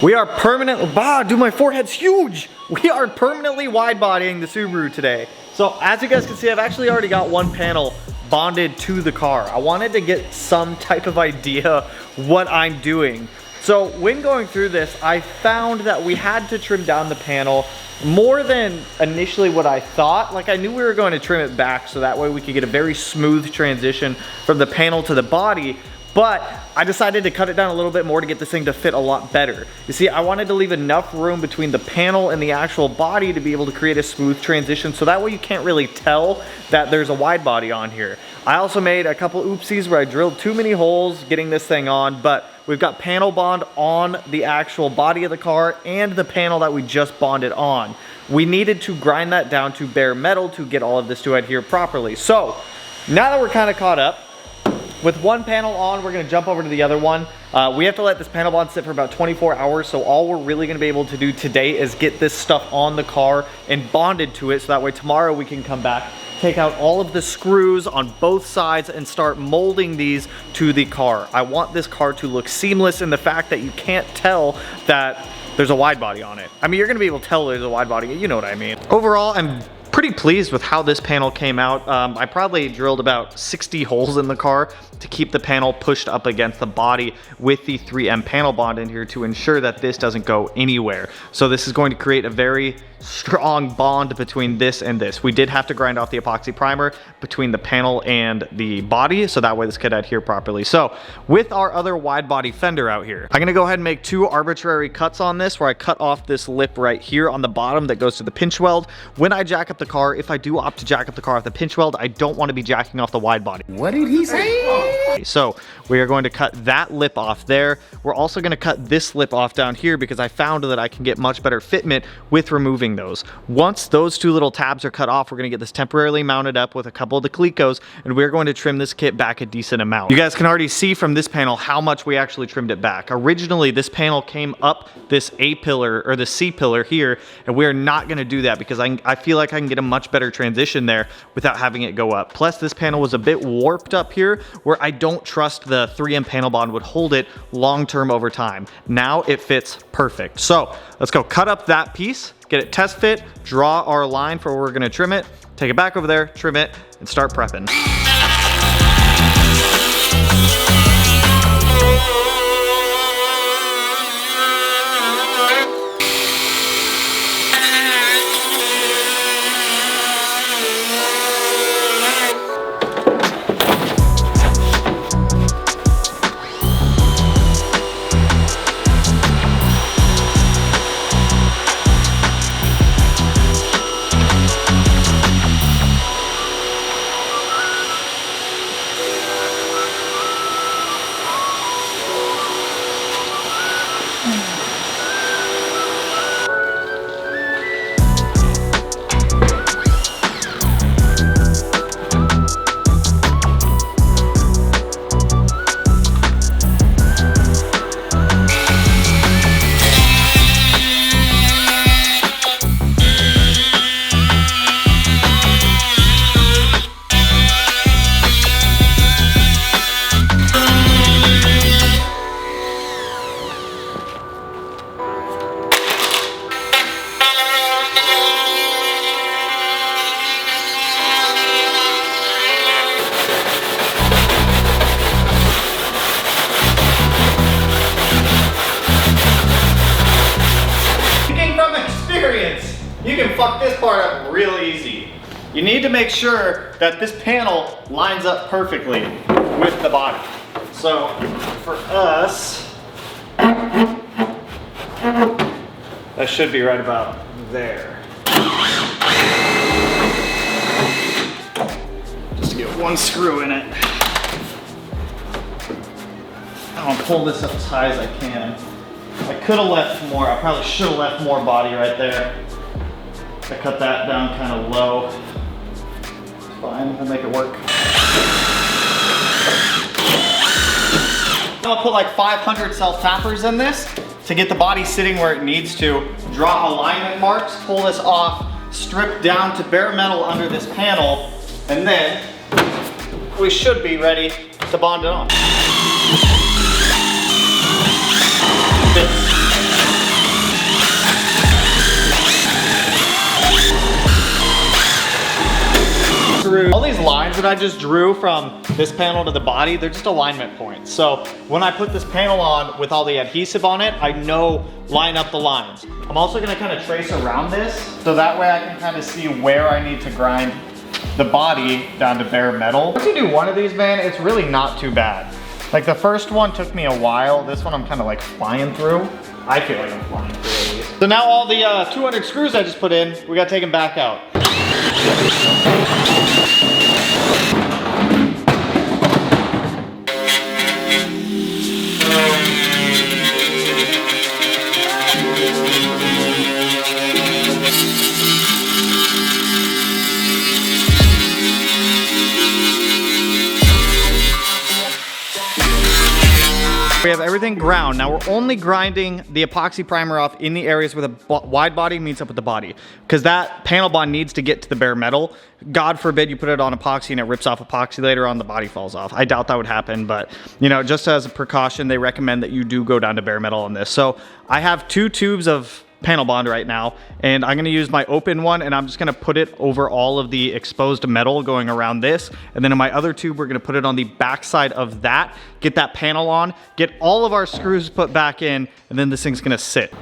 We are permanently, dude, my forehead's huge. We are permanently wide bodying the Subaru today. So as you guys can see, I've actually already got one panel bonded to the car. I wanted to get some type of idea what I'm doing. So when going through this, I found that we had to trim down the panel more than initially what I thought. Like I knew we were going to trim it back so that way we could get a very smooth transition from the panel to the body. But I decided to cut it down a little bit more to get this thing to fit a lot better. You see, I wanted to leave enough room between the panel and the actual body to be able to create a smooth transition so that way you can't really tell that there's a wide body on here. I also made a couple oopsies where I drilled too many holes getting this thing on, but we've got panel bond on the actual body of the car and the panel that we just bonded on. We needed to grind that down to bare metal to get all of this to adhere properly. So now that we're kind of caught up, with one panel on, we're gonna jump over to the other one. We have to let this panel bond sit for about 24 hours, so all we're really gonna be able to do today is get this stuff on the car and bonded to it, so that way tomorrow we can come back, take out all of the screws on both sides and start molding these to the car. I want this car to look seamless in the fact that you can't tell that there's a wide body on it. I mean, you're gonna be able to tell there's a wide body, you know what I mean. Overall, I'm pretty pleased with how this panel came out. I probably drilled about 60 holes in the car to keep the panel pushed up against the body with the 3M panel bond in here to ensure that this doesn't go anywhere. So this is going to create a very strong bond between this and this. We did have to grind off the epoxy primer between the panel and the body so that way this could adhere properly. So with our other wide body fender out here, I'm gonna go ahead and make two arbitrary cuts on this where I cut off this lip right here on the bottom that goes to the pinch weld. When I jack up the car, if I do opt to jack up the car off the pinch weld, I don't want to be jacking off the wide body. What did he say? So we are going to cut that lip off there. We're also going to cut this lip off down here because I found that I can get much better fitment with removing those. Once those two little tabs are cut off, we're going to get this temporarily mounted up with a couple of the clecos, and we're going to trim this kit back a decent amount. You guys can already see from this panel how much we actually trimmed it back. Originally, this panel came up this A pillar or the C pillar here, and we're not going to do that because I feel like I can get a much better transition there without having it go up. Plus, this panel was a bit warped up here where I don't trust the 3M panel bond would hold it long-term over time. Now it fits perfect. So let's go cut up that piece, get it test fit, draw our line for where we're gonna trim it, take it back over there, trim it, and start prepping. You can fuck this part up real easy. You need to make sure that this panel lines up perfectly with the body. So for us, that should be right about there. Just to get one screw in it. I'll pull this up as high as I can. I could have left more, I probably should have left more body right there. I cut that down kind of low. It's fine, I'll make it work. I'll put like 500 self-tappers in this to get the body sitting where it needs to. Draw alignment marks, pull this off, strip down to bare metal under this panel, and then we should be ready to bond it on. that I just drew from this panel to the body, they're just alignment points. So when I put this panel on with all the adhesive on it, I know line up the lines. I'm also gonna kind of trace around this, so that way I can kind of see where I need to grind the body down to bare metal. Once you do one of these, man, it's really not too bad. Like the first one took me a while. This one I'm kind of like flying through. I feel like I'm flying through at least. So now all the 200 screws I just put in, we gotta take them back out. We have everything ground. Now we're only grinding the epoxy primer off in the areas where the wide body meets up with the body, because that panel bond needs to get to the bare metal. God forbid you put it on epoxy and it rips off epoxy later on, the body falls off. I doubt that would happen, but you know, just as a precaution, they recommend that you do go down to bare metal on this. So I have 2 tubes of panel bond right now, and I'm gonna use my open one, and I'm just gonna put it over all of the exposed metal going around this, and then in my other tube we're gonna put it on the back side of that, get that panel on, get all of our screws put back in, and then this thing's gonna sit.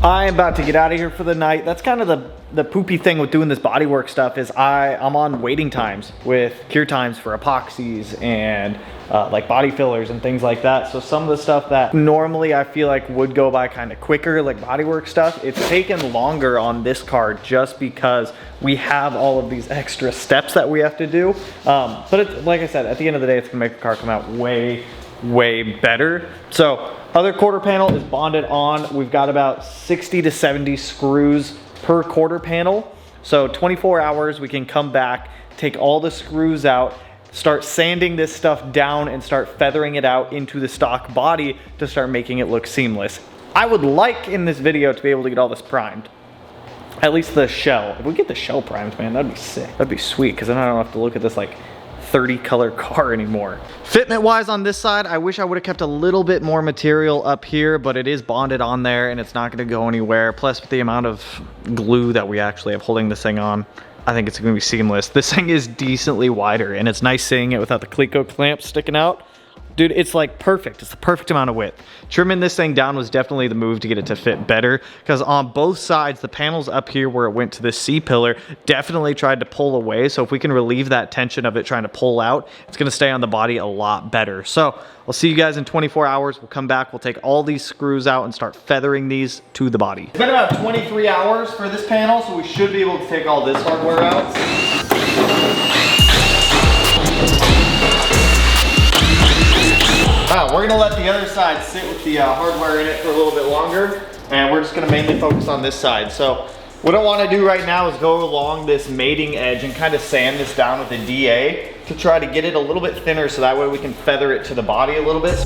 I am about to get out of here for the night. That's kind of the poopy thing with doing this bodywork stuff is I'm on waiting times with cure times for epoxies and like body fillers and things like that. So some of the stuff that normally I feel like would go by kind of quicker, like bodywork stuff, it's taken longer on this car just because we have all of these extra steps that we have to do. But it's, like I said, at the end of the day, it's gonna make the car come out way better. So other quarter panel is bonded on. We've got about 60 to 70 screws per quarter panel. So 24 hours, we can come back, take all the screws out, start sanding this stuff down and start feathering it out into the stock body to start making it look seamless. I would like in this video to be able to get all this primed. At least the shell. If we get the shell primed, man, that'd be sick. That'd be sweet, because then I don't have to look at this like 30 color car anymore. Fitment wise on this side, I wish I would have kept a little bit more material up here, but it is bonded on there and it's not gonna go anywhere. Plus with the amount of glue that we actually have holding this thing on, I think it's gonna be seamless. This thing is decently wider and it's nice seeing it without the Cleco clamps sticking out. Dude, it's like perfect. It's the perfect amount of width. Trimming this thing down was definitely the move to get it to fit better, because on both sides, the panels up here where it went to this C-pillar definitely tried to pull away. So if we can relieve that tension of it trying to pull out, it's gonna stay on the body a lot better. So I'll see you guys in 24 hours. We'll come back, we'll take all these screws out and start feathering these to the body. It's been about 23 hours for this panel, so we should be able to take all this hardware out. We're gonna let the other side sit with the hardware in it for a little bit longer, and we're just gonna mainly focus on this side. So what I wanna do right now is go along this mating edge and kind of sand this down with a DA to try to get it a little bit thinner so that way we can feather it to the body a little bit.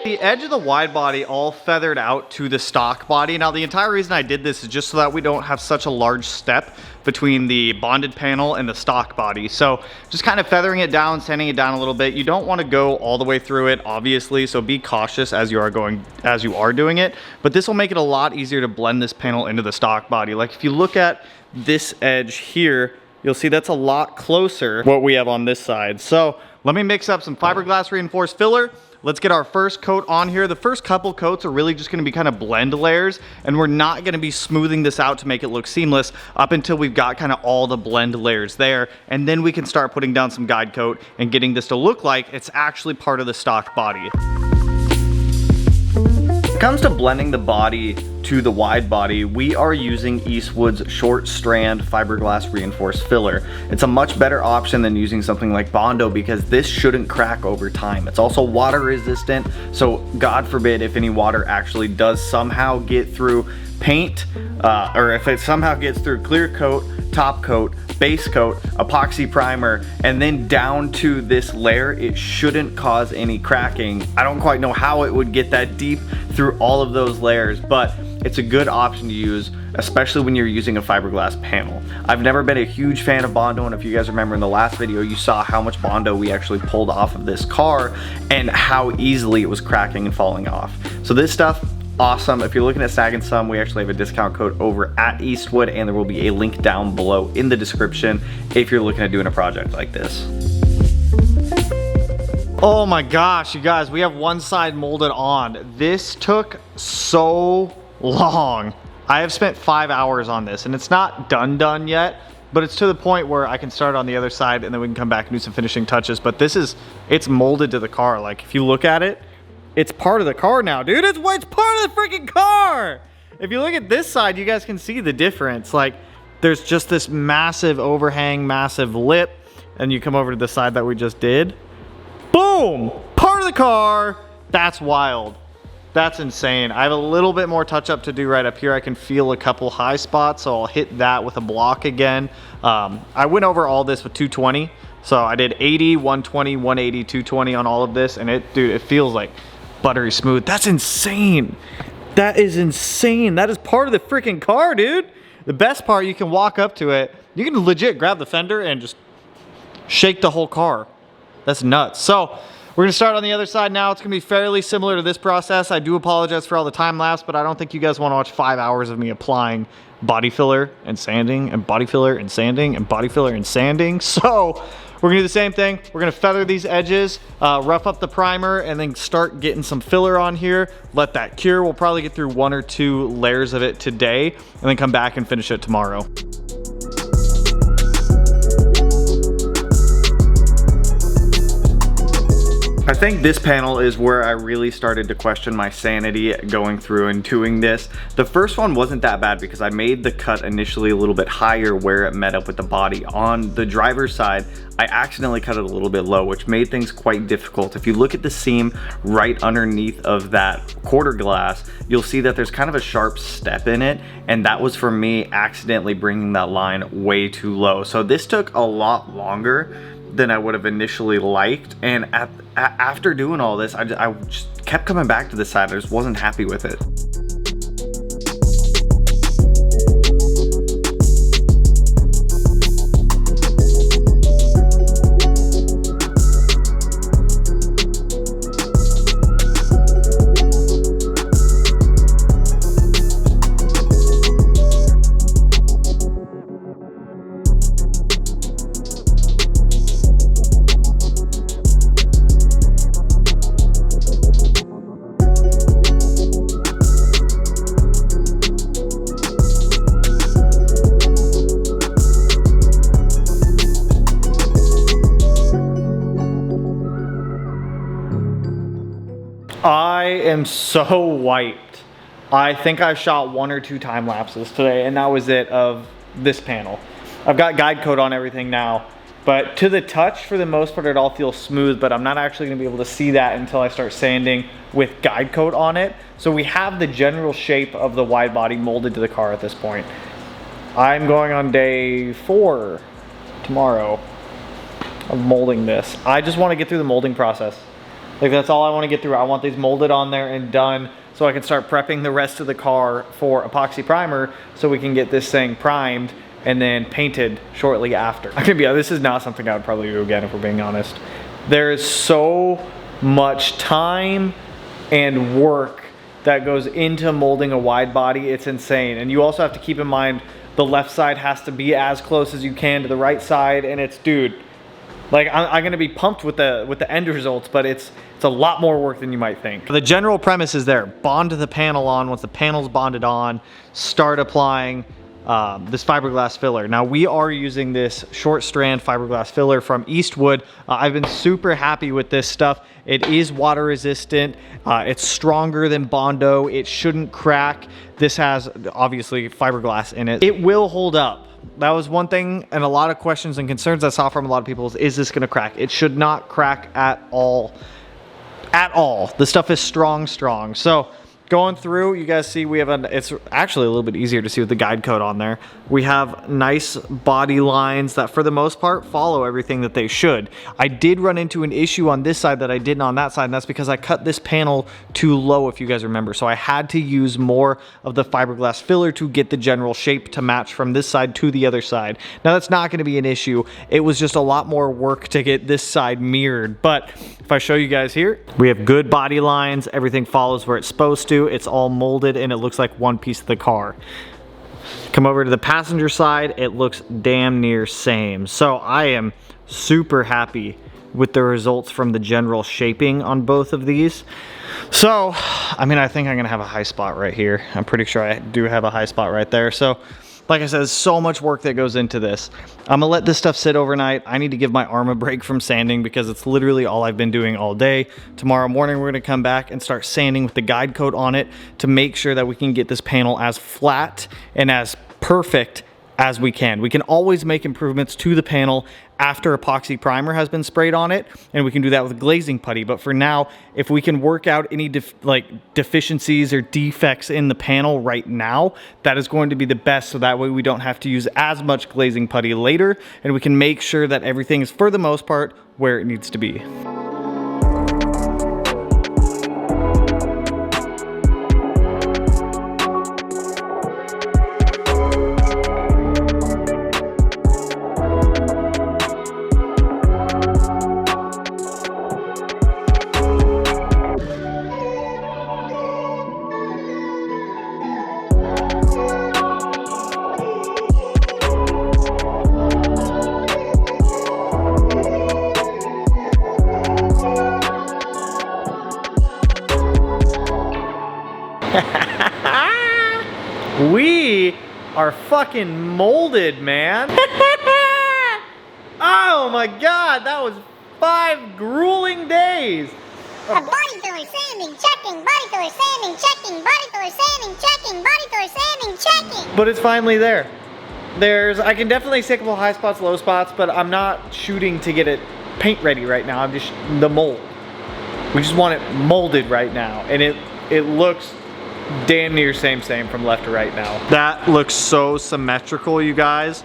The edge of the wide body all feathered out to the stock body. Now the entire reason I did this is just so that we don't have such a large step between the bonded panel and the stock body. So just kind of feathering it down, sanding it down a little bit. You don't want to go all the way through it, obviously, so be cautious as you are doing it. But this will make it a lot easier to blend this panel into the stock body. Like if you look at this edge here, you'll see that's a lot closer what we have on this side. So let me mix up some fiberglass reinforced filler. Let's get our first coat on here. The first couple coats are really just gonna be kind of blend layers, and we're not gonna be smoothing this out to make it look seamless up until we've got kind of all the blend layers there, and then we can start putting down some guide coat and getting this to look like it's actually part of the stock body. When it comes to blending the body to the wide body, we are using Eastwood's short strand fiberglass reinforced filler. It's a much better option than using something like Bondo because this shouldn't crack over time. It's also water resistant, so God forbid if any water actually does somehow get through paint, or if it somehow gets through clear coat, top coat, base coat, epoxy primer, and then down to this layer, it shouldn't cause any cracking. I don't quite know how it would get that deep through all of those layers, but it's a good option to use, especially when you're using a fiberglass panel. I've never been a huge fan of Bondo, and if you guys remember in the last video, you saw how much Bondo we actually pulled off of this car and how easily it was cracking and falling off. So this stuff, awesome. If you're looking at Snag & Some, we actually have a discount code over at Eastwood, and there will be a link down below in the description if you're looking at doing a project like this. Oh my gosh, you guys, we have one side molded on. This took so long. I have spent 5 hours on this, and it's not done yet, but it's to the point where I can start on the other side and then we can come back and do some finishing touches. But it's molded to the car. Like if you look at it, it's part of the car now, dude. It's part of the freaking car. If you look at this side, you guys can see the difference. Like there's just this massive overhang, massive lip, and you come over to the side that we just did. Boom, part of the car. That's wild. That's insane. I have a little bit more touch up to do right up here. I can feel a couple high spots, so I'll hit that with a block again. I went over all this with 220. So I did 80, 120, 180, 220 on all of this, and dude, it feels like buttery smooth. That's insane. That is insane. That is part of the freaking car, dude. The best part, you can walk up to it. You can legit grab the fender and just shake the whole car. That's nuts. So we're gonna start on the other side now. It's gonna be fairly similar to this process. I do apologize for all the time lapse, but I don't think you guys wanna watch 5 hours of me applying body filler and sanding and body filler and sanding and body filler and sanding. So we're gonna do the same thing. We're gonna feather these edges, rough up the primer, and then start getting some filler on here. Let that cure. We'll probably get through 1 or 2 layers of it today, and then come back and finish it tomorrow. I think this panel is where I really started to question my sanity going through and doing this. The first one wasn't that bad because I made the cut initially a little bit higher where it met up with the body. On the driver's side, I accidentally cut it a little bit low, which made things quite difficult. If you look at the seam right underneath of that quarter glass, you'll see that there's kind of a sharp step in it, and that was for me accidentally bringing that line way too low. So this took a lot longer than I would have initially liked, and after doing all this, I just kept coming back to this side. I just wasn't happy with it. I am so wiped. I think I shot 1 or 2 time lapses today, and that was it of this panel. I've got guide coat on everything now, but to the touch, for the most part, it all feels smooth, but I'm not actually gonna be able to see that until I start sanding with guide coat on it. So we have the general shape of the wide body molded to the car at this point. I'm going on day 4 tomorrow of molding this. I just wanna get through the molding process. Like that's all I want to get through. I want these molded on there and done so I can start prepping the rest of the car for epoxy primer so we can get this thing primed and then painted shortly after. I can be honest, this is not something I would probably do again if we're being honest. There is so much time and work that goes into molding a wide body. It's insane. And you also have to keep in mind the left side has to be as close as you can to the right side, and it's, dude, like I'm gonna be pumped with the end results, but it's a lot more work than you might think. The general premise is there. Bond the panel on. Once the panel's bonded on, start applying this fiberglass filler. Now we are using this short strand fiberglass filler from Eastwood. I've been super happy with this stuff. It is water resistant. It's stronger than Bondo. It shouldn't crack. This has obviously fiberglass in it. It will hold up. That was one thing, and a lot of questions and concerns I saw from a lot of people is this gonna crack? It should not crack at all. At all. The stuff is strong. So going through, you guys see we have it's actually a little bit easier to see with the guide code on there. We have nice body lines that for the most part follow everything that they should. I did run into an issue on this side that I didn't on that side, and that's because I cut this panel too low, if you guys remember. So I had to use more of the fiberglass filler to get the general shape to match from this side to the other side. Now that's not gonna be an issue. It was just a lot more work to get this side mirrored. But if I show you guys here, we have good body lines. Everything follows where it's supposed to. It's all molded and it looks like one piece of the car. Come over to the passenger side, it looks damn near same. So I am super happy with the results from the general shaping on both of these. So, I mean, I think I'm gonna have a high spot right here. I'm pretty sure I do have a high spot right there. So, like I said, there's so much work that goes into this. I'm gonna let this stuff sit overnight. I need to give my arm a break from sanding because it's literally all I've been doing all day. Tomorrow morning, we're gonna come back and start sanding with the guide coat on it to make sure that we can get this panel as flat and as perfect as we can. We can always make improvements to the panel after epoxy primer has been sprayed on it, and we can do that with glazing putty. But for now, if we can work out any deficiencies or defects in the panel right now, that is going to be the best, so that way we don't have to use as much glazing putty later, and we can make sure that everything is, for the most part, where it needs to be. We are fucking molded, man. Oh my god, that was 5 grueling days. Body filler, sanding, checking, body filler, sanding, checking, body filler, sanding, checking, body filler, sanding, checking. But it's finally there. I can definitely see a couple high spots, low spots, but I'm not shooting to get it paint ready right now. I'm just the mold. We just want it molded right now, and it looks damn near same from left to right now. That looks so symmetrical, you guys.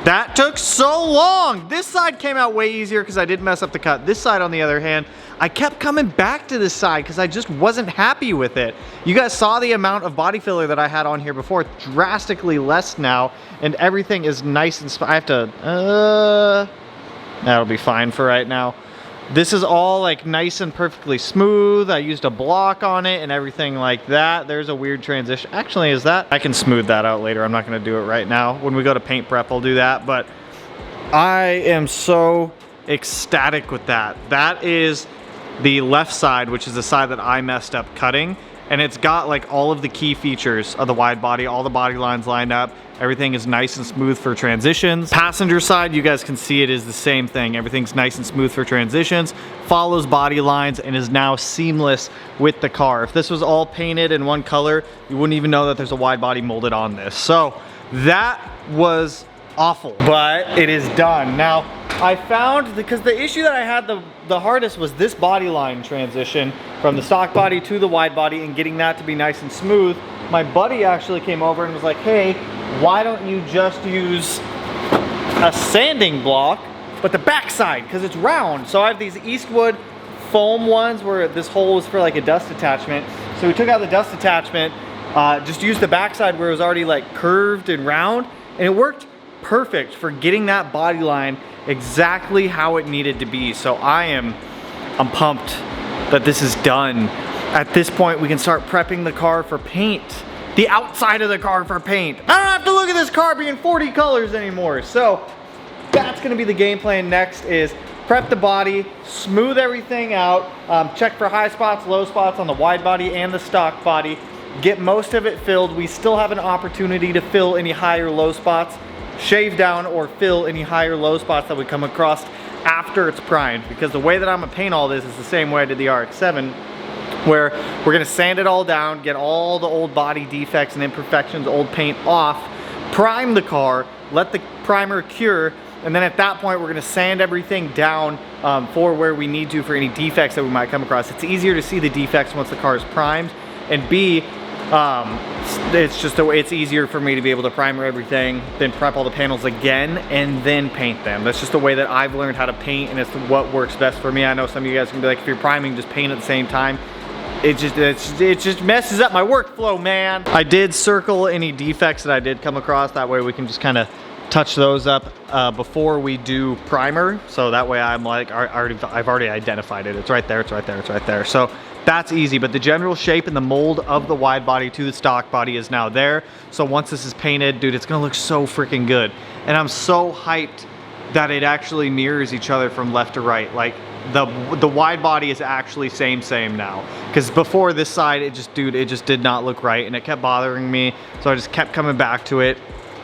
That took so long. This side came out way easier because I did mess up the cut. This side, on the other hand, I kept coming back to this side because I just wasn't happy with it. You guys saw the amount of body filler that I had on here before. It's drastically less now, and everything is nice and I have to, that'll be fine for right now. This is all like nice and perfectly smooth. I used a block on it and everything like that. There's a weird transition. Actually, I can smooth that out later. I'm not gonna do it right now. When we go to paint prep, I'll do that. But I am so ecstatic with that. That is the left side, which is the side that I messed up cutting. And it's got like all of the key features of the wide body, all the body lines lined up. Everything is nice and smooth for transitions. Passenger side, you guys can see it is the same thing. Everything's nice and smooth for transitions, follows body lines, and is now seamless with the car. If this was all painted in one color, you wouldn't even know that there's a wide body molded on this. So that was awful, but it is done. Now, I found, because the issue that I had the hardest was this body line transition from the stock body to the wide body and getting that to be nice and smooth. My buddy actually came over and was like, hey, why don't you just use a sanding block, but the back side, because it's round. So I have these Eastwood foam ones where this hole was for like a dust attachment. So we took out the dust attachment, just used the backside where it was already like curved and round, and it worked perfect for getting that body line exactly how it needed to be. So I'm pumped that this is done. At this point, we can start prepping the car for paint. The outside of the car for paint. I don't have to look at this car being 40 colors anymore. So that's gonna be the game plan next, is prep the body, smooth everything out, check for high spots, low spots on the wide body and the stock body, get most of it filled. We still have an opportunity to fill any high or low spots, shave down or fill any high or low spots that we come across after it's primed, because the way that I'm gonna paint all this is the same way I did the RX-7, where we're gonna sand it all down, get all the old body defects and imperfections, old paint off, prime the car, let the primer cure, and then at that point we're gonna sand everything down for where we need to for any defects that we might come across. It's easier to see the defects once the car is primed, and B, it's just it's easier for me to be able to primer everything, then prep all the panels again, and then paint them. That's just the way that I've learned how to paint, and it's what works best for me. I know some of you guys can be like, if you're priming, just paint at the same time. It just messes up my workflow, man. I did circle any defects that I did come across. That way we can just kind of touch those up before we do primer. So that way I'm like, I've already identified it. It's right there, it's right there, it's right there. So that's easy, but the general shape and the mold of the wide body to the stock body is now there. So once this is painted, dude, it's gonna look so freaking good. And I'm so hyped that it actually mirrors each other from left to right. Like the wide body is actually same now. Because before this side, it just did not look right and it kept bothering me. So I just kept coming back to it.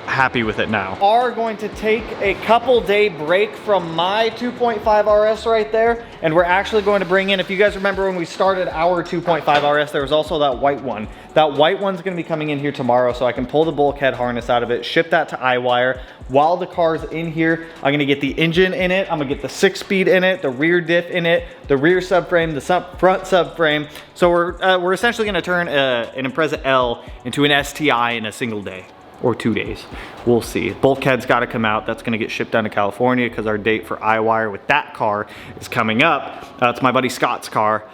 Happy with it now. Are going to take a couple day break from my 2.5 RS right there, and we're actually going to bring in, if you guys remember when we started our 2.5 RS, there was also that white one. That white one's gonna be coming in here tomorrow, so I can pull the bulkhead harness out of it, ship that to iWire. While the car's in here, I'm gonna get the engine in it, I'm gonna get the 6-speed in it, the rear diff in it, the rear subframe, the front subframe. So we're essentially gonna turn an Impreza L into an STI in a single day. Or 2 days, we'll see. Bulkhead's gotta come out. That's gonna get shipped down to California because our date for iWire with that car is coming up. It's my buddy Scott's car.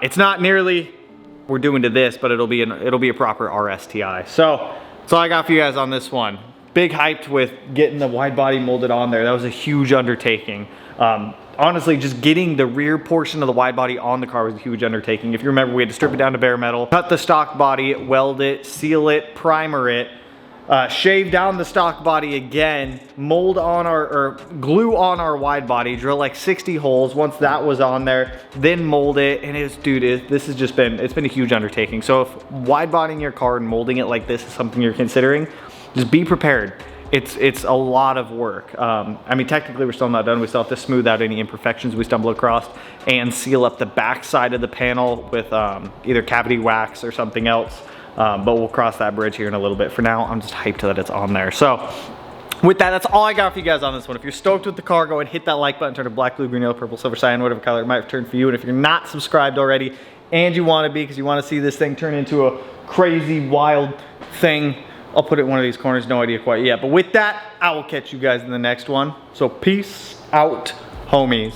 It's not nearly we're doing to this, but it'll be a proper RSTI. So that's all I got for you guys on this one. Big hyped with getting the wide body molded on there. That was a huge undertaking. Honestly, just getting the rear portion of the wide body on the car was a huge undertaking. If you remember, we had to strip it down to bare metal, cut the stock body, weld it, seal it, primer it, shave down the stock body again, mold on or glue on our wide body, drill like 60 holes. Once that was on there, then mold it. And it's, dude, this has just been, it's been a huge undertaking. So if wide bodying your car and molding it like this is something you're considering, just be prepared. It's a lot of work. I mean, technically we're still not done. We still have to smooth out any imperfections we stumble across and seal up the back side of the panel with either cavity wax or something else. But we'll cross that bridge here in a little bit. For now, I'm just hyped that it's on there. So with that, that's all I got for you guys on this one. If you're stoked with the car, go ahead and hit that like button, turn to black, blue, green, yellow, purple, silver, cyan, whatever color it might turn for you. And if you're not subscribed already and you want to be because you want to see this thing turn into a crazy, wild thing, I'll put it in one of these corners, no idea quite yet. But with that, I will catch you guys in the next one. So peace out, homies.